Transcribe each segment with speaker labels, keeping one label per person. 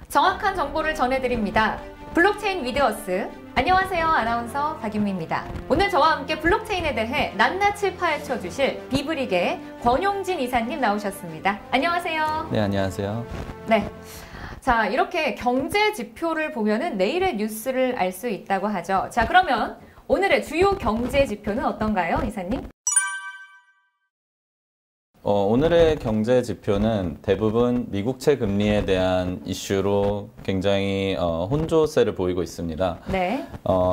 Speaker 1: 정확한 정보를 전해드립니다. 블록체인 위드어스. 안녕하세요. 아나운서 박윤미입니다. 오늘 저와 함께 블록체인에 대해 낱낱이 파헤쳐 주실 비브릭의 권용진 이사님 나오셨습니다. 안녕하세요.
Speaker 2: 네, 안녕하세요.
Speaker 1: 네. 자, 이렇게 경제 지표를 보면은 내일의 뉴스를 알 수 있다고 하죠. 자, 그러면 오늘의 주요 경제 지표는 어떤가요, 이사님?
Speaker 2: 오늘의 경제 지표는 대부분 미국채 금리에 대한 이슈로 굉장히 혼조세를 보이고 있습니다.
Speaker 1: 네.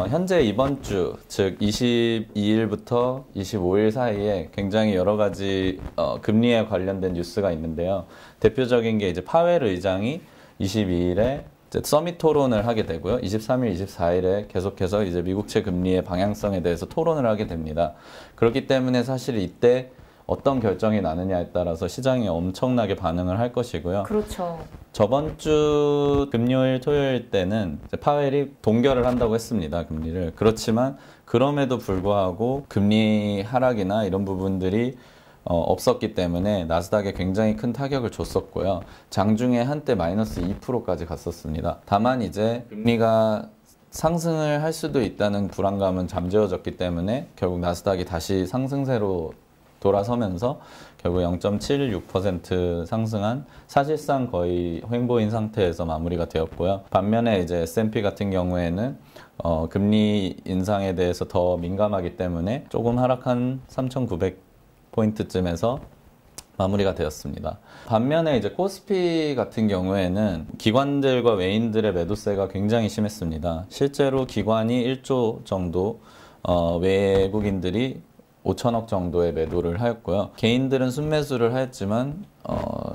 Speaker 2: 현재 이번 주, 즉 22일부터 25일 사이에 굉장히 여러 가지 금리에 관련된 뉴스가 있는데요. 대표적인 게 이제 파웰 의장이 22일에 서밋 토론을 하게 되고요. 23일, 24일에 계속해서 이제 미국채 금리의 방향성에 대해서 토론을 하게 됩니다. 그렇기 때문에 사실 이때 어떤 결정이 나느냐에 따라서 시장이 엄청나게 반응을 할 것이고요.
Speaker 1: 그렇죠.
Speaker 2: 저번 주 금요일, 토요일 때는 파웰이 동결을 한다고 했습니다. 금리를. 그렇지만 그럼에도 불구하고 금리 하락이나 이런 부분들이 없었기 때문에 나스닥에 굉장히 큰 타격을 줬었고요. 장중에 한때 마이너스 2%까지 갔었습니다. 다만 이제 금리가 상승을 할 수도 있다는 불안감은 잠재워졌기 때문에 결국 나스닥이 다시 상승세로 돌아서면서 결국 0.76% 상승한 사실상 거의 횡보인 상태에서 마무리가 되었고요. 반면에 이제 S&P 같은 경우에는 금리 인상에 대해서 더 민감하기 때문에 조금 하락한 3,900포인트쯤에서 마무리가 되었습니다. 반면에 이제 코스피 같은 경우에는 기관들과 외인들의 매도세가 굉장히 심했습니다. 실제로 기관이 1조 정도, 외국인들이 5천억 정도의 매도를 하였고요. 개인들은 순매수를 하였지만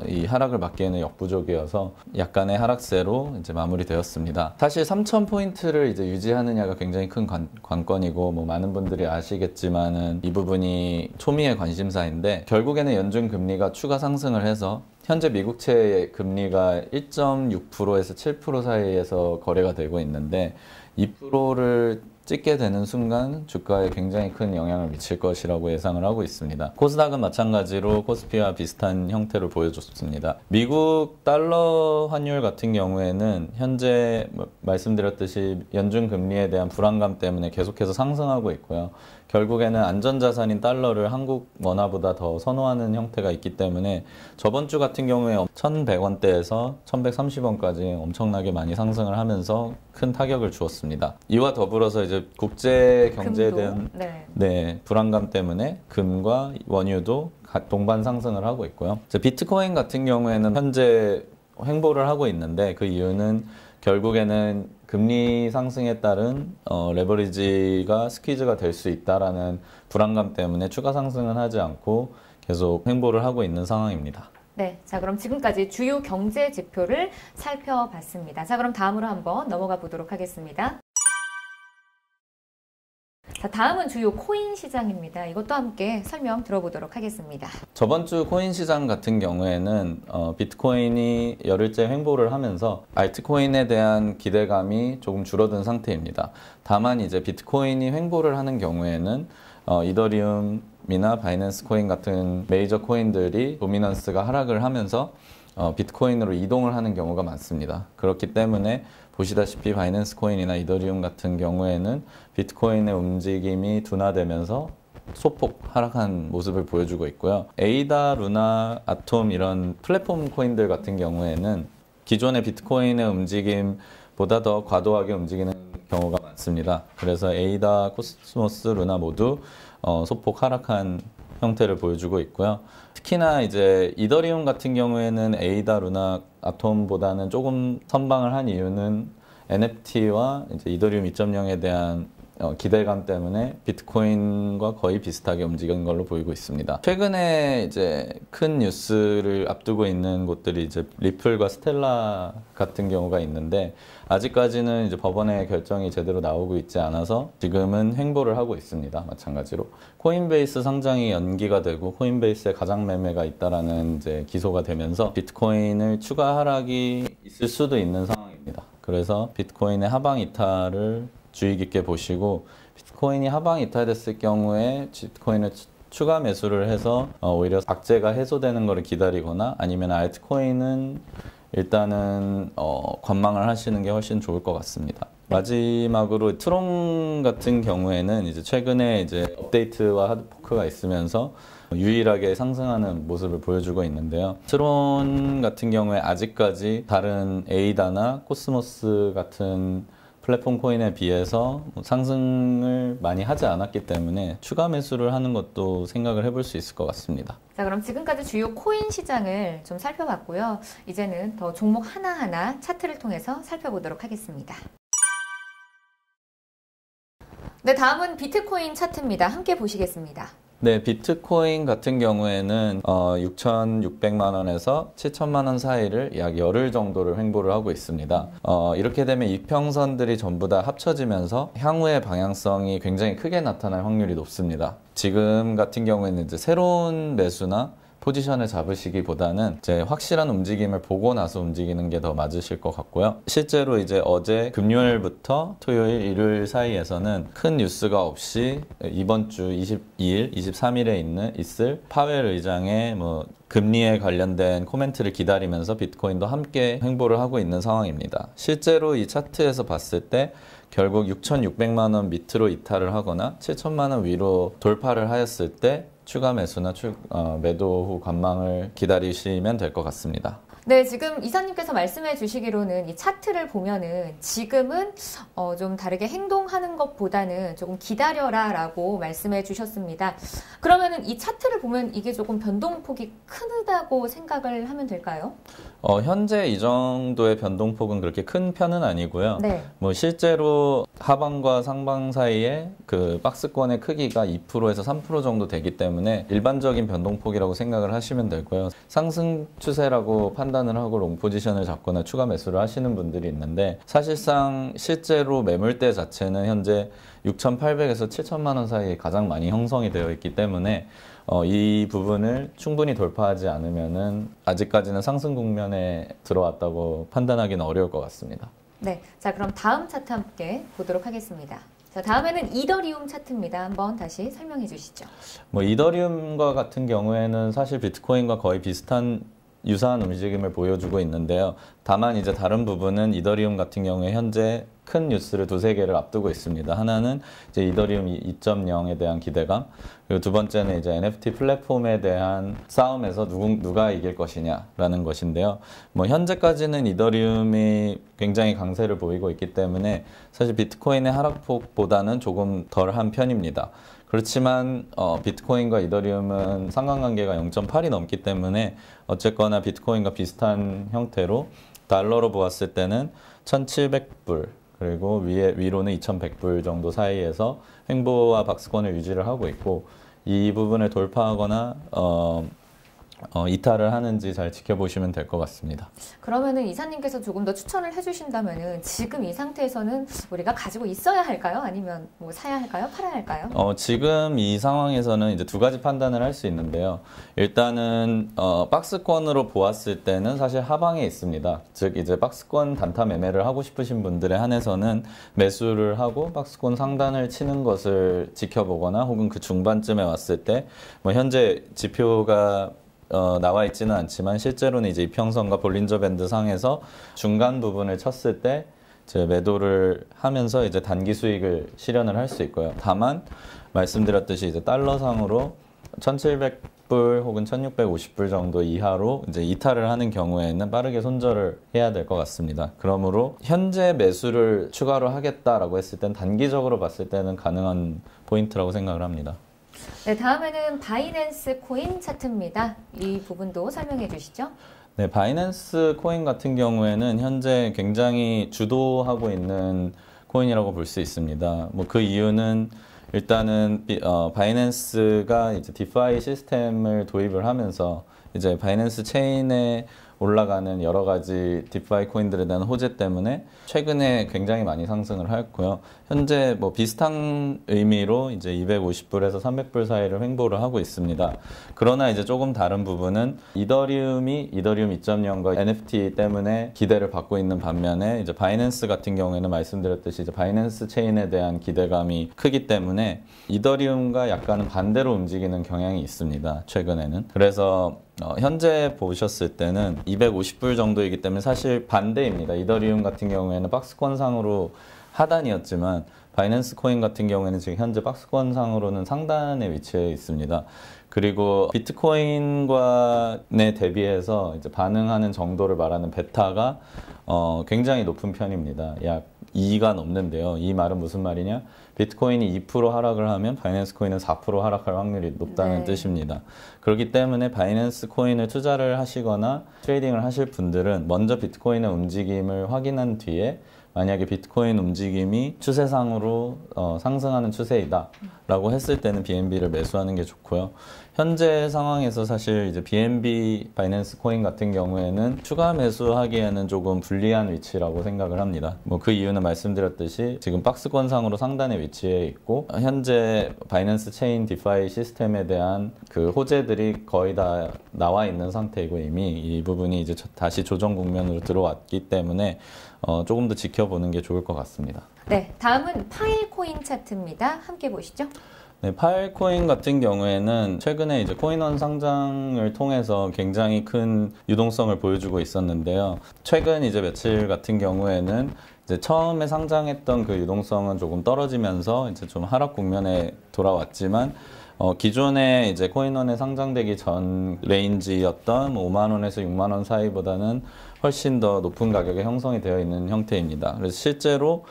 Speaker 2: 이 하락을 막기에는 역부족이어서 약간의 하락세로 이제 마무리되었습니다. 사실 3,000포인트를 이제 유지하느냐가 굉장히 큰 관건이고 뭐 많은 분들이 아시겠지만은 이 부분이 초미의 관심사인데 결국에는 연준 금리가 추가 상승을 해서 현재 미국채 금리가 1.6%에서 7% 사이에서 거래가 되고 있는데 2%를 찍게 되는 순간 주가에 굉장히 큰 영향을 미칠 것이라고 예상을 하고 있습니다. 코스닥은 마찬가지로 코스피와 비슷한 형태를 보여줬습니다. 미국 달러 환율 같은 경우에는 현재 말씀드렸듯이 연준 금리에 대한 불안감 때문에 계속해서 상승하고 있고요. 결국에는 안전자산인 달러를 한국 원화보다 더 선호하는 형태가 있기 때문에 저번 주 같은 경우에 1,100원대에서 1,130원까지 엄청나게 많이 상승을 하면서 큰 타격을 주었습니다. 이와 더불어서 이제 국제 경제에 대한 불안감 때문에 금과 원유도 동반 상승을 하고 있고요. 비트코인 같은 경우에는 현재 횡보를 하고 있는데 그 이유는 결국에는 금리 상승에 따른 레버리지가 스퀴즈가 될 수 있다라는 불안감 때문에 추가 상승은 하지 않고 계속 횡보를 하고 있는 상황입니다.
Speaker 1: 네, 자 그럼 지금까지 주요 경제 지표를 살펴봤습니다. 자 그럼 다음으로 한번 넘어가 보도록 하겠습니다. 자, 다음은 주요 코인 시장입니다. 이것도 함께 설명 들어보도록 하겠습니다.
Speaker 2: 저번 주 코인 시장 같은 경우에는 비트코인이 열흘째 횡보를 하면서 알트코인에 대한 기대감이 조금 줄어든 상태입니다. 다만 이제 비트코인이 횡보를 하는 경우에는 이더리움이나 바이낸스 코인 같은 메이저 코인들이 도미넌스가 하락을 하면서 비트코인으로 이동을 하는 경우가 많습니다. 그렇기 때문에 보시다시피 바이낸스 코인이나 이더리움 같은 경우에는 비트코인의 움직임이 둔화되면서 소폭 하락한 모습을 보여주고 있고요. 에이다, 루나, 아톰 이런 플랫폼 코인들 같은 경우에는 기존의 비트코인의 움직임보다 더 과도하게 움직이는 경우가 많습니다. 그래서 에이다, 코스모스, 루나 모두 소폭 하락한 형태를 보여주고 있고요. 특히나 이제 이더리움 같은 경우에는 에이다, 루나, 아톰보다는 조금 선방을 한 이유는 NFT와 이제 이더리움 2.0에 대한 기대감 때문에 비트코인과 거의 비슷하게 움직이는 걸로 보이고 있습니다. 최근에 이제 큰 뉴스를 앞두고 있는 곳들이 이제 리플과 스텔라 같은 경우가 있는데 아직까지는 이제 법원의 결정이 제대로 나오고 있지 않아서 지금은 횡보를 하고 있습니다. 마찬가지로 코인베이스 상장이 연기가 되고 코인베이스에 가장 매매가 있다라는 이제 기소가 되면서 비트코인을 추가 하락이 있을 수도 있는 상황입니다. 그래서 비트코인의 하방 이탈을 주의 깊게 보시고 비트코인이 하방 이탈됐을 경우에 비트코인을 추가 매수를 해서 오히려 악재가 해소되는 것을 기다리거나 아니면 알트코인은 일단은 관망을 하시는 게 훨씬 좋을 것 같습니다. 마지막으로 트론 같은 경우에는 이제 최근에 이제 업데이트와 하드포크가 있으면서 유일하게 상승하는 모습을 보여주고 있는데요. 트론 같은 경우에 아직까지 다른 에이다나 코스모스 같은 플랫폼 코인에 비해서 상승을 많이 하지 않았기 때문에 추가 매수를 하는 것도 생각을 해볼 수 있을 것 같습니다.
Speaker 1: 자, 그럼 지금까지 주요 코인 시장을 좀 살펴봤고요. 이제는 더 종목 하나하나 차트를 통해서 살펴보도록 하겠습니다. 네, 다음은 비트코인 차트입니다. 함께 보시겠습니다.
Speaker 2: 네, 비트코인 같은 경우에는 6,600만 원에서 7천만 원 사이를 약 열흘 정도를 횡보를 하고 있습니다. 이렇게 되면 이평선들이 전부 다 합쳐지면서 향후의 방향성이 굉장히 크게 나타날 확률이 높습니다. 지금 같은 경우에는 이제 새로운 매수나 포지션을 잡으시기보다는 이제 확실한 움직임을 보고 나서 움직이는 게 더 맞으실 것 같고요. 실제로 이제 어제 금요일부터 토요일, 일요일 사이에서는 큰 뉴스가 없이 이번 주 22일, 23일에 있을 파웰 의장의 금리에 관련된 코멘트를 기다리면서 비트코인도 함께 횡보를 하고 있는 상황입니다. 실제로 이 차트에서 봤을 때 결국 6,600만 원 밑으로 이탈을 하거나 7천만 원 위로 돌파를 하였을 때 추가 매수나 매도 후 관망을 기다리시면 될 것 같습니다.
Speaker 1: 네, 지금 이사님께서 말씀해 주시기로는 이 차트를 보면은 지금은 좀 다르게 행동하는 것보다는 조금 기다려라 라고 말씀해 주셨습니다. 그러면은 이 차트를 보면 이게 조금 변동폭이 크다고 생각을 하면 될까요?
Speaker 2: 현재 이 정도의 변동폭은 그렇게 큰 편은 아니고요.
Speaker 1: 네.
Speaker 2: 실제로 하방과 상방 사이에 그 박스권의 크기가 2%에서 3% 정도 되기 때문에 일반적인 변동폭이라고 생각을 하시면 되고요. 상승 추세라고 판단을 하고 롱 포지션을 잡거나 추가 매수를 하시는 분들이 있는데 사실상 실제로 매물대 자체는 현재 6,800에서 7천만 원 사이에 가장 많이 형성이 되어 있기 때문에 이 부분을 충분히 돌파하지 않으면은 아직까지는 상승 국면에 들어왔다고 판단하기는 어려울 것 같습니다.
Speaker 1: 네, 자 그럼 다음 차트 함께 보도록 하겠습니다. 자, 다음에는 이더리움 차트입니다. 한번 다시 설명해 주시죠.
Speaker 2: 이더리움과 같은 경우에는 사실 비트코인과 거의 유사한 움직임을 보여주고 있는데요. 다만 이제 다른 부분은 이더리움 같은 경우에 현재 큰 뉴스를 두세 개를 앞두고 있습니다. 하나는 이제 이더리움 2.0에 대한 기대감, 그리고 두 번째는 이제 NFT 플랫폼에 대한 싸움에서 누가 이길 것이냐라는 것인데요. 현재까지는 이더리움이 굉장히 강세를 보이고 있기 때문에 사실 비트코인의 하락폭보다는 조금 덜한 편입니다. 그렇지만 비트코인과 이더리움은 상관관계가 0.8이 넘기 때문에 어쨌거나 비트코인과 비슷한 형태로 달러로 보았을 때는 1,700불 그리고 위로는 2,100불 정도 사이에서 횡보와 박스권을 유지를 하고 있고 이 부분을 돌파하거나 이탈을 하는지 잘 지켜보시면 될 것 같습니다.
Speaker 1: 그러면은 이사님께서 조금 더 추천을 해주신다면은 지금 이 상태에서는 우리가 가지고 있어야 할까요? 아니면 사야 할까요? 팔아야 할까요?
Speaker 2: 지금 이 상황에서는 이제 두 가지 판단을 할 수 있는데요. 일단은 박스권으로 보았을 때는 사실 하방에 있습니다. 즉 이제 박스권 단타 매매를 하고 싶으신 분들에 한해서는 매수를 하고 박스권 상단을 치는 것을 지켜보거나 혹은 그 중반쯤에 왔을 때 현재 지표가 나와 있지는 않지만 실제로는 이제 이평선과 볼린저 밴드 상에서 중간 부분을 쳤을 때 이제 매도를 하면서 이제 단기 수익을 실현을 할 수 있고요. 다만 말씀드렸듯이 이제 달러상으로 1,700불 혹은 1,650불 정도 이하로 이제 이탈을 하는 경우에는 빠르게 손절을 해야 될 것 같습니다. 그러므로 현재 매수를 추가로 하겠다라고 했을 땐 단기적으로 봤을 때는 가능한 포인트라고 생각을 합니다.
Speaker 1: 네, 다음에는 바이낸스 코인 차트입니다. 이 부분도 설명해 주시죠.
Speaker 2: 네, 바이낸스 코인 같은 경우에는 현재 굉장히 주도하고 있는 코인이라고 볼 수 있습니다. 그 이유는 일단은 바이낸스가 이제 디파이 시스템을 도입을 하면서 이제 바이낸스 체인에 올라가는 여러 가지 디파이 코인들에 대한 호재 때문에 최근에 굉장히 많이 상승을 하였고요. 현재 비슷한 의미로 이제 250불에서 300불 사이를 횡보를 하고 있습니다. 그러나 이제 조금 다른 부분은 이더리움이 이더리움 2.0과 NFT 때문에 기대를 받고 있는 반면에 이제 바이낸스 같은 경우에는 말씀드렸듯이 이제 바이낸스 체인에 대한 기대감이 크기 때문에 이더리움과 약간은 반대로 움직이는 경향이 있습니다. 최근에는. 그래서 현재 보셨을 때는 250불 정도이기 때문에 사실 반대입니다. 이더리움 같은 경우에는 박스권상으로 하단이었지만 바이낸스 코인 같은 경우에는 지금 현재 박스권상으로는 상단에 위치해 있습니다. 그리고 비트코인과에 대비해서 이제 반응하는 정도를 말하는 베타가 굉장히 높은 편입니다. 약 2가 넘는데요. 이 말은 무슨 말이냐? 비트코인이 2% 하락을 하면 바이낸스 코인은 4% 하락할 확률이 높다는 뜻입니다. 그렇기 때문에 바이낸스 코인을 투자를 하시거나 트레이딩을 하실 분들은 먼저 비트코인의 움직임을 확인한 뒤에 만약에 비트코인 움직임이 추세상으로 상승하는 추세이다 라고 했을 때는 BNB를 매수하는 게 좋고요. 현재 상황에서 사실 이제 BNB 바이낸스 코인 같은 경우에는 추가 매수하기에는 조금 불리한 위치라고 생각을 합니다. 뭐 그 이유는 말씀드렸듯이 지금 박스권상으로 상단에 위치해 있고 현재 바이낸스 체인 디파이 시스템에 대한 그 호재들이 거의 다 나와 있는 상태이고 이미 이 부분이 이제 다시 조정 국면으로 들어왔기 때문에 조금 더 지켜보는 게 좋을 것 같습니다.
Speaker 1: 네, 다음은 파일코인 차트입니다. 함께 보시죠.
Speaker 2: 네, 파일코인 같은 경우에는 최근에 이제 코인원 상장을 통해서 굉장히 큰 유동성을 보여주고 있었는데요. 최근 이제 며칠 같은 경우에는 이제 처음에 상장했던 그 유동성은 조금 떨어지면서 이제 좀 하락 국면에 돌아왔지만 기존에 이제 코인원에 상장되기 전 레인지였던 5만 원에서 6만 원 사이보다는 훨씬 더 높은 가격에 형성이 되어 있는 형태입니다. 그래서 실제로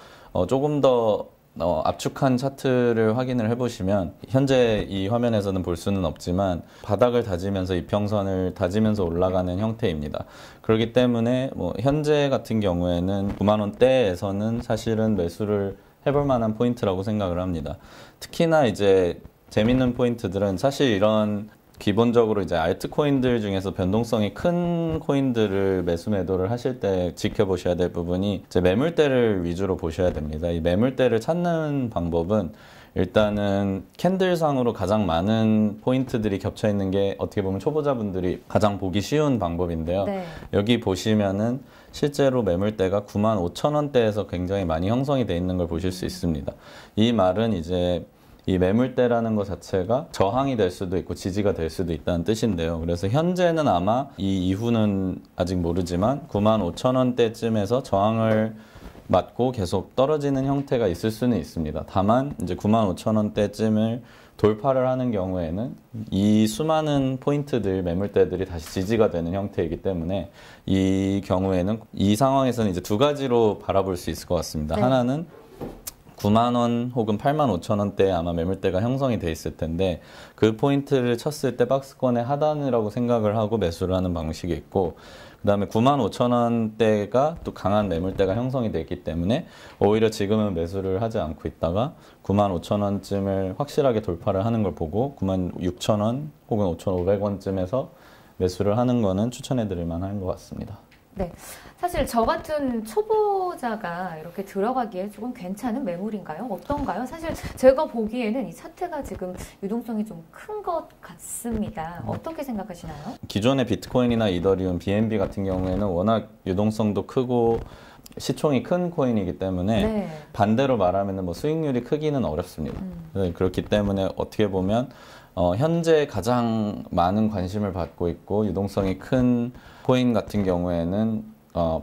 Speaker 2: 조금 더 압축한 차트를 확인을 해보시면 현재 이 화면에서는 볼 수는 없지만 바닥을 다지면서 이평선을 다지면서 올라가는 형태입니다. 그렇기 때문에 뭐 현재 같은 경우에는 9만 원대에서는 사실은 매수를 해볼 만한 포인트라고 생각을 합니다. 특히나 이제 재밌는 포인트들은 사실 이런 기본적으로 이제 알트코인들 중에서 변동성이 큰 코인들을 매수 매도를 하실 때 지켜보셔야 될 부분이 이제 매물대를 위주로 보셔야 됩니다. 이 매물대를 찾는 방법은 일단은 캔들상으로 가장 많은 포인트들이 겹쳐 있는 게 어떻게 보면 초보자분들이 가장 보기 쉬운 방법인데요. 네. 여기 보시면은 실제로 매물대가 95,000원대에서 굉장히 많이 형성이 돼 있는 걸 보실 수 있습니다. 이 말은 이제 이 매물대라는 것 자체가 저항이 될 수도 있고 지지가 될 수도 있다는 뜻인데요. 그래서 현재는 아마 이 이후는 아직 모르지만 95,000원대쯤에서 저항을 맞고 계속 떨어지는 형태가 있을 수는 있습니다. 다만 이제 95,000원대쯤을 돌파를 하는 경우에는 이 수많은 포인트들, 매물대들이 다시 지지가 되는 형태이기 때문에 이 경우에는 이 상황에서는 이제 두 가지로 바라볼 수 있을 것 같습니다. 네. 하나는 9만 원 혹은 8만 5천 원대에 아마 매물대가 형성이 돼 있을 텐데 그 포인트를 쳤을 때 박스권의 하단이라고 생각을 하고 매수를 하는 방식이 있고 그 다음에 9만 5천 원대가 또 강한 매물대가 형성이 돼 있기 때문에 오히려 지금은 매수를 하지 않고 있다가 9만 5천 원쯤을 확실하게 돌파를 하는 걸 보고 9만 6천 원 혹은 5,500원쯤에서 매수를 하는 거는 추천해 드릴 만한 것 같습니다.
Speaker 1: 네, 사실 저 같은 초보자가 이렇게 들어가기에 조금 괜찮은 매물인가요? 어떤가요? 사실 제가 보기에는 이 차트가 지금 유동성이 좀 큰 것 같습니다. 어떻게 생각하시나요? 기존의
Speaker 2: 비트코인이나 이더리움, BNB 같은 경우에는 워낙 유동성도 크고 시총이 큰 코인이기 때문에 네. 반대로 말하면 뭐 수익률이 크기는 어렵습니다. 그렇기 때문에 어떻게 보면 현재 가장 많은 관심을 받고 있고 유동성이 큰 코인 같은 경우에는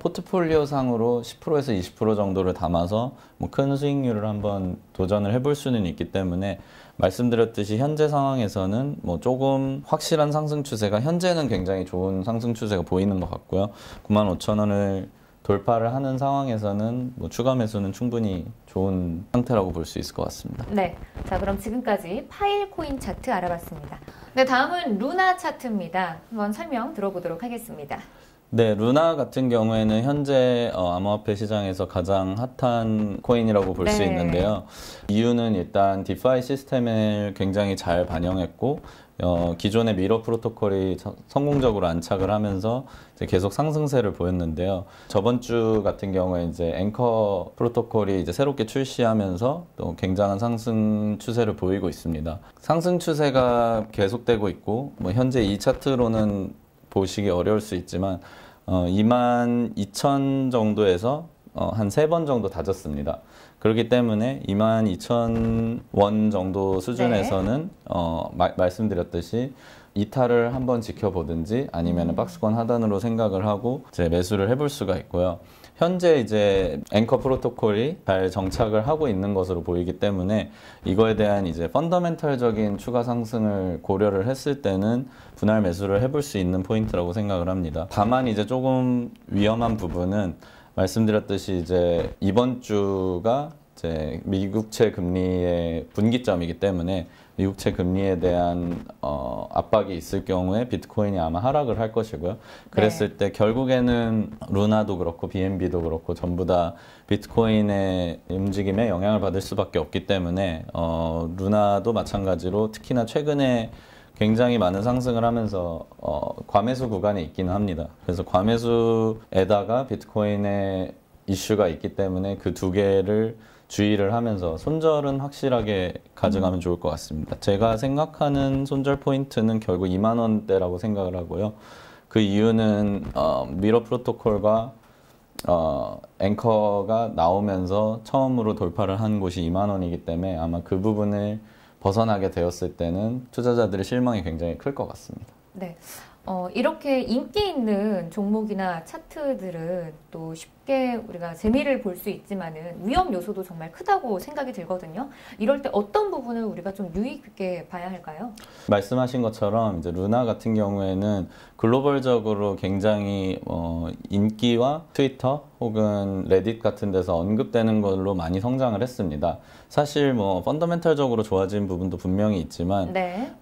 Speaker 2: 포트폴리오 상으로 10%에서 20% 정도를 담아서 뭐 큰 수익률을 한번 도전을 해볼 수는 있기 때문에 말씀드렸듯이 현재 상황에서는 뭐 조금 확실한 상승 추세가 현재는 굉장히 좋은 상승 추세가 보이는 것 같고요. 95,000원을 돌파를 하는 상황에서는 뭐 추가 매수는 충분히 좋은 상태라고 볼 수 있을 것 같습니다.
Speaker 1: 네, 자 그럼 지금까지 파일 코인 차트 알아봤습니다. 네, 다음은 루나 차트입니다. 한번 설명 들어보도록 하겠습니다.
Speaker 2: 네, 루나 같은 경우에는 현재 암호화폐 시장에서 가장 핫한 코인이라고 볼 수 있는데요. 이유는 일단 디파이 시스템을 굉장히 잘 반영했고 기존의 미러 프로토콜이 성공적으로 안착을 하면서 이제 계속 상승세를 보였는데요. 저번 주 같은 경우에 이제 앵커 프로토콜이 이제 새롭게 출시하면서 또 굉장한 상승 추세를 보이고 있습니다. 상승 추세가 계속되고 있고 뭐 현재 이 차트로는 보시기 어려울 수 있지만 22,000 정도에서 한 3번 정도 다졌습니다. 그렇기 때문에 22,000원 정도 수준에서는 말씀드렸듯이 이탈을 한번 지켜보든지 아니면 박스권 하단으로 생각을 하고 이제 매수를 해볼 수가 있고요. 현재 이제 앵커 프로토콜이 잘 정착을 하고 있는 것으로 보이기 때문에 이거에 대한 이제 펀더멘털적인 추가 상승을 고려를 했을 때는 분할 매수를 해볼 수 있는 포인트라고 생각을 합니다. 다만 이제 조금 위험한 부분은 말씀드렸듯이 이제 이번 주가 이제 미국채 금리의 분기점이기 때문에 미국채 금리에 대한 압박이 있을 경우에 비트코인이 아마 하락을 할 것이고요. 그랬을 때 결국에는 루나도 그렇고 BNB도 그렇고 전부 다 비트코인의 움직임에 영향을 받을 수밖에 없기 때문에 루나도 마찬가지로 특히나 최근에 굉장히 많은 상승을 하면서 과매수 구간에 있기는 합니다. 그래서 과매수에다가 비트코인의 이슈가 있기 때문에 그 두 개를 주의를 하면서 손절은 확실하게 가져가면 좋을 것 같습니다. 제가 생각하는 손절 포인트는 결국 2만 원대라고 생각을 하고요. 그 이유는 미러 프로토콜과 앵커가 나오면서 처음으로 돌파를 한 곳이 2만 원이기 때문에 아마 그 부분을 벗어나게 되었을 때는 투자자들의 실망이 굉장히 클 것 같습니다.
Speaker 1: 네. 이렇게 인기 있는 종목이나 차트들은 또 쉽게 우리가 재미를 볼 수 있지만은 위험 요소도 정말 크다고 생각이 들거든요. 이럴 때 어떤 부분을 우리가 좀 유의 깊게 봐야 할까요?
Speaker 2: 말씀하신 것처럼 이제 루나 같은 경우에는 글로벌적으로 굉장히 인기와 트위터 혹은 레딧 같은 데서 언급되는 걸로 많이 성장을 했습니다. 사실 뭐 펀더멘털적으로 좋아진 부분도 분명히 있지만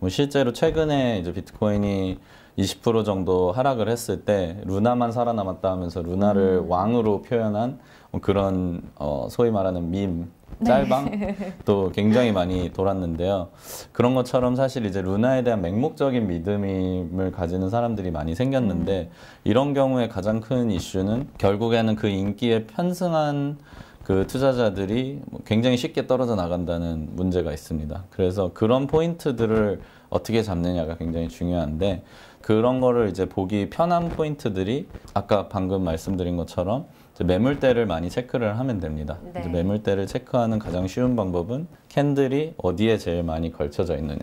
Speaker 2: 뭐 실제로 최근에 이제 비트코인이 20% 정도 하락을 했을 때 루나만 살아남았다 하면서 루나를 왕으로 표현한 그런 소위 말하는 밈, 짤방도 굉장히 많이 돌았는데요. 그런 것처럼 사실 이제 루나에 대한 맹목적인 믿음을 가지는 사람들이 많이 생겼는데 이런 경우에 가장 큰 이슈는 결국에는 그 인기에 편승한 그 투자자들이 굉장히 쉽게 떨어져 나간다는 문제가 있습니다. 그래서 그런 포인트들을 어떻게 잡느냐가 굉장히 중요한데 그런 거를 이제 보기 편한 포인트들이 아까 방금 말씀드린 것처럼 이제 매물대를 많이 체크를 하면 됩니다. 이제 매물대를 체크하는 가장 쉬운 방법은 캔들이 어디에 제일 많이 걸쳐져 있느냐.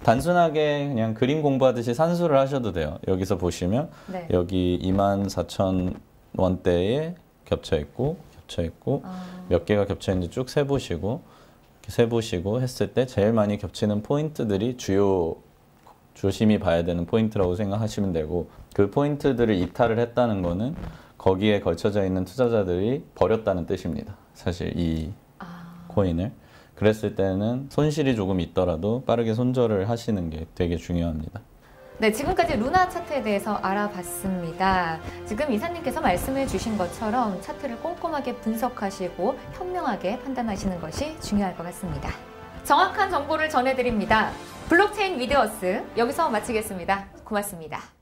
Speaker 2: 단순하게 그냥 그림 공부하듯이 산수를 하셔도 돼요. 여기서 보시면 여기 24,000원대에 겹쳐 있고 몇 개가 겹쳐 있는지 쭉 세보시고 했을 때 제일 많이 겹치는 포인트들이 주요 조심히 봐야 되는 포인트라고 생각하시면 되고 그 포인트들을 이탈을 했다는 거는 거기에 걸쳐져 있는 투자자들이 버렸다는 뜻입니다. 사실 이 코인을. 그랬을 때는 손실이 조금 있더라도 빠르게 손절을 하시는 게 되게 중요합니다.
Speaker 1: 네, 지금까지 루나 차트에 대해서 알아봤습니다. 지금 이사님께서 말씀해 주신 것처럼 차트를 꼼꼼하게 분석하시고 현명하게 판단하시는 것이 중요할 것 같습니다. 정확한 정보를 전해드립니다. 블록체인 위드어스 여기서 마치겠습니다. 고맙습니다.